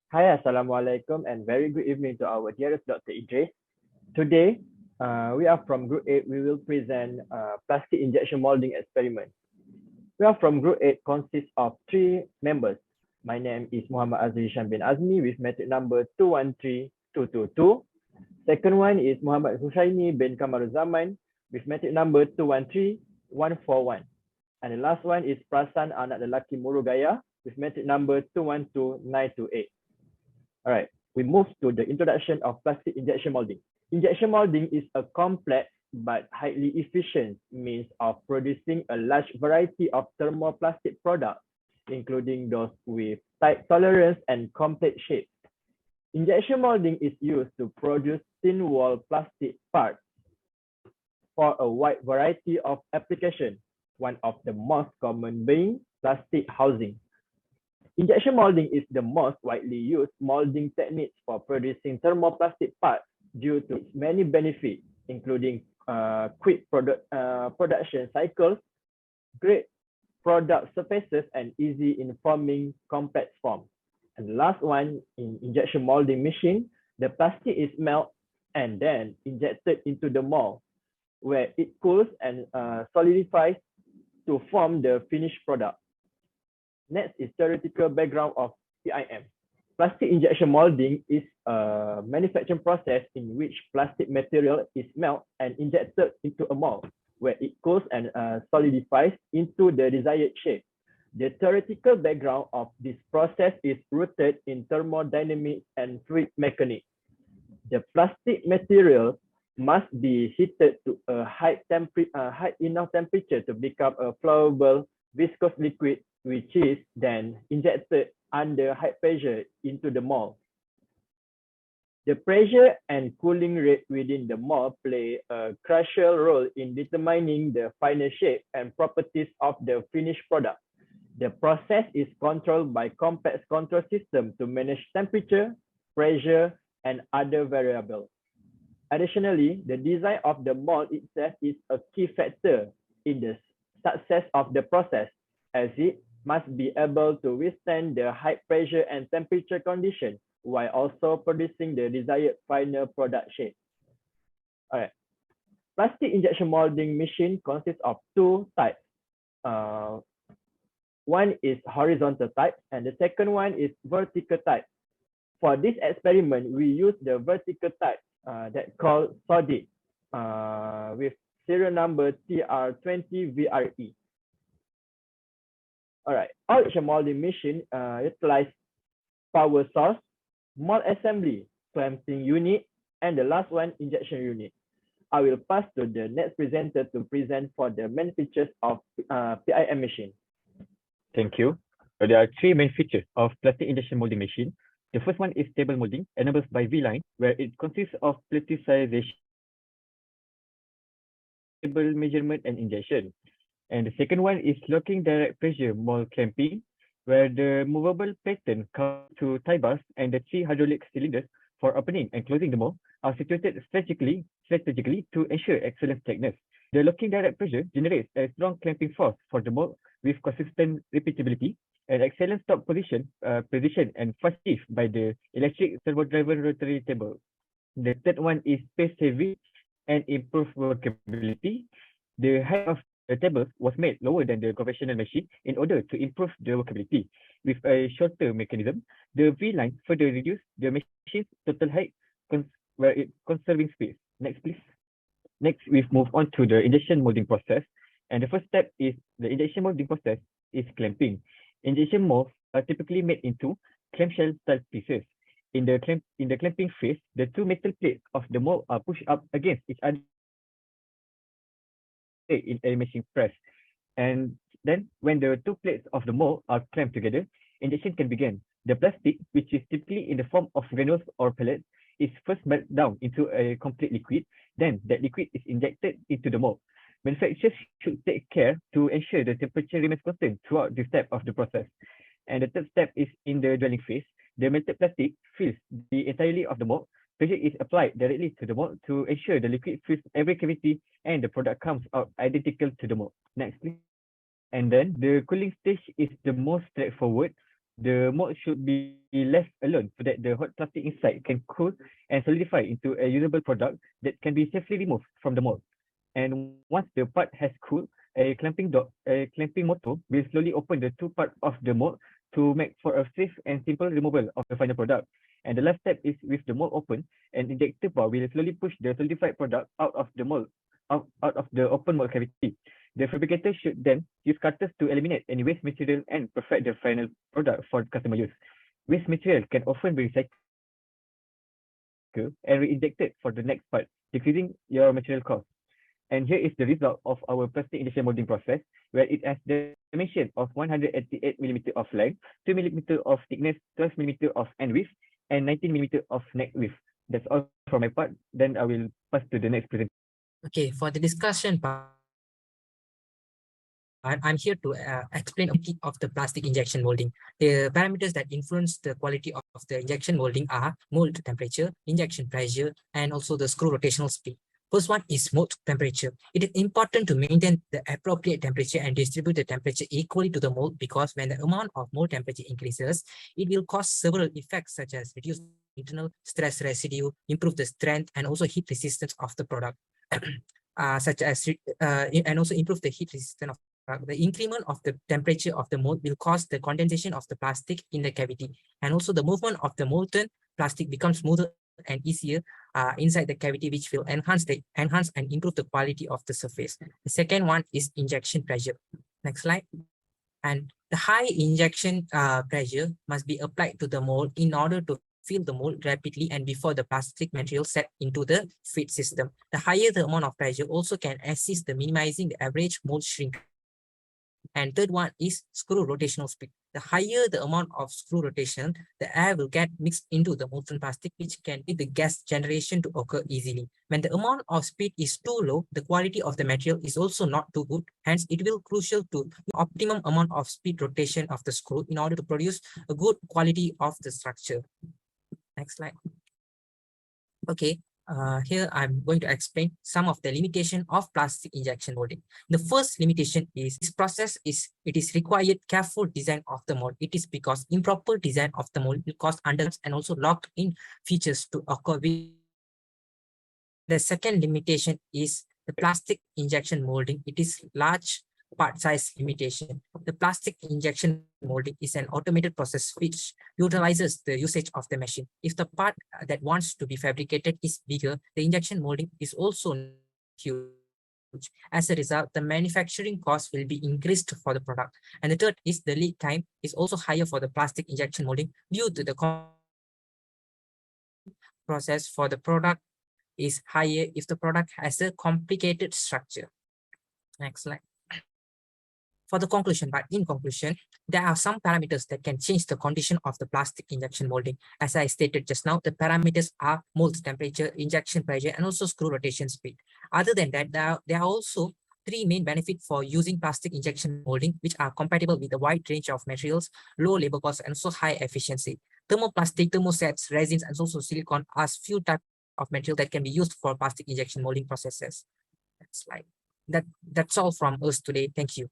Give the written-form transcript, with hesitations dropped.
Hi, Assalamualaikum, and very good evening to our dearest Dr. Idris. Today, we are from Group 8. We will present plastic injection molding experiment. We are from Group 8 consists of 3 members. My name is Muhammad Hisyam bin Azmi with method number 213222. Second one is Muhammad Khushaini bin Kamaruzaman with method number 213141. And the last one is Prasanth A anak lelaki Murugayah with method number 212928. All right, we move to the introduction of plastic injection molding. Injection molding is a complex but highly efficient means of producing a large variety of thermoplastic products, including those with tight tolerance and complex shapes. Injection molding is used to produce thin wall plastic parts for a wide variety of applications, one of the most common being plastic housing. Injection molding is the most widely used molding technique for producing thermoplastic parts due to its many benefits, including quick production cycles, great product surfaces, and easy in forming complex forms. And the last one, in injection molding machine, the plastic is melted and then injected into the mold, where it cools and solidifies to form the finished product. Next is theoretical background of PIM. Plastic injection molding is a manufacturing process in which plastic material is melted and injected into a mold, where it cools and solidifies into the desired shape. The theoretical background of this process is rooted in thermodynamics and fluid mechanics. The plastic material must be heated to a high enough temperature to become a flowable viscous liquid, which is then injected under high pressure into the mold. The pressure and cooling rate within the mold play a crucial role in determining the final shape and properties of the finished product. The process is controlled by complex control system to manage temperature, pressure, and other variables. Additionally, the design of the mold itself is a key factor in the success of the process, as it must be able to withstand the high pressure and temperature condition while also producing the desired final product shape. All right. Plastic injection molding machine consists of 2 types. One is horizontal type and the second one is vertical type. For this experiment, we use the vertical type that called solid with serial number TR20VRE. All right, all injection molding machine utilize power source, mold assembly, clamping unit, and the last one, injection unit. I will pass to the next presenter to present for the main features of PIM machine. Thank you. There are 3 main features of plastic injection molding machine. The first one is stable molding, enabled by V-line, where it consists of plasticization, stable measurement, and injection. And the second one is locking direct pressure mold clamping, where the movable pattern comes to tie bars and the 3 hydraulic cylinders for opening and closing the mold are situated strategically to ensure excellent thickness. The locking direct pressure generates a strong clamping force for the mold with consistent repeatability and excellent stock position and fast shift by the electric servo driven rotary table. The third one is space saving and improved workability. The height of the tables was made lower than the conventional machine in order to improve the workability. With a shorter mechanism, the V-line further reduced the machine's total height where it conserving space. Next, please. Next, we've moved on to the injection molding process. And the first step is the injection molding process is clamping. Injection molds are typically made into clamshell style pieces. In the clamping phase, the 2 metal plates of the mold are pushed up against each other in a machine press. And then when the 2 plates of the mold are clamped together, injection can begin. The plastic, which is typically in the form of granules or pellets, is first melted down into a complete liquid. Then that liquid is injected into the mold. Manufacturers should take care to ensure the temperature remains constant throughout this step of the process. And the third step is in the dwelling phase. The melted plastic fills the entirety of the mold. Pressure is applied directly to the mold to ensure the liquid fills every cavity and the product comes out identical to the mold. Next, please. And then the cooling stage is the most straightforward. the mold should be left alone so that the hot plastic inside can cool and solidify into a usable product that can be safely removed from the mold. And once the part has cooled, a clamping motor will slowly open the two parts of the mold to make for a safe and simple removal of the final product. And the last step is with the mold open, an injector bar will slowly push the solidified product out of the mold, out of the open mold cavity. The fabricator should then use cutters to eliminate any waste material and perfect the final product for customer use. Waste material can often be recycled and re-injected for the next part, decreasing your material cost. And here is the result of our plastic injection molding process, where it has the dimension of 188 mm of length, 2 mm of thickness, 12 mm of end width, and 19 mm of neck width. That's all from my part. Then I will pass to the next presentation. Okay, for the discussion part, I'm here to explain a bit of the plastic injection molding. The parameters that influence the quality of the injection molding are mold temperature, injection pressure, and also the screw rotational speed. First one is mold temperature. It is important to maintain the appropriate temperature and distribute the temperature equally to the mold, because when the amount of mold temperature increases, it will cause several effects such as reduce internal stress residue, improve the strength, and also heat resistance of the product. And also improve the heat resistance of the increment of the temperature of the mold will cause the condensation of the plastic in the cavity, and also the movement of the molten plastic becomes smoother and easier inside the cavity, which will enhance and improve the quality of the surface. The second one is injection pressure. Next slide. And the high injection pressure must be applied to the mold in order to fill the mold rapidly and before the plastic material set into the feed system. The higher the amount of pressure also can assist the minimizing the average mold shrink. And third one is screw rotational speed. The higher the amount of screw rotation, the air will get mixed into the molten plastic, which can lead the gas generation to occur easily. When the amount of speed is too low, the quality of the material is also not too good. Hence, it will crucial to optimum amount of speed rotation of the screw in order to produce a good quality of the structure. Next slide. Okay. Here I'm going to explain some of the limitation of plastic injection molding. The first limitation is this process is required careful design of the mold. It is because improper design of the mold will cause undercuts and also locked in features to occur. The second limitation is the plastic injection molding. It is large part size limitation. The plastic injection molding is an automated process which utilizes the usage of the machine. If the part that wants to be fabricated is bigger, the injection molding is also huge. As a result, the manufacturing cost will be increased for the product. And the third is the lead time is also higher for the plastic injection molding due to the process for the product is higher if the product has a complicated structure. Next slide. For the conclusion, but in conclusion, there are some parameters that can change the condition of the plastic injection molding. As I stated just now, the parameters are mold temperature, injection pressure, and also screw rotation speed. Other than that, there are also three main benefits for using plastic injection molding, which are compatible with a wide range of materials, low labor cost, and also high efficiency. Thermoplastic, thermosets, resins, and also silicone are few types of material that can be used for plastic injection molding processes. Next slide. That's all from us today. Thank you.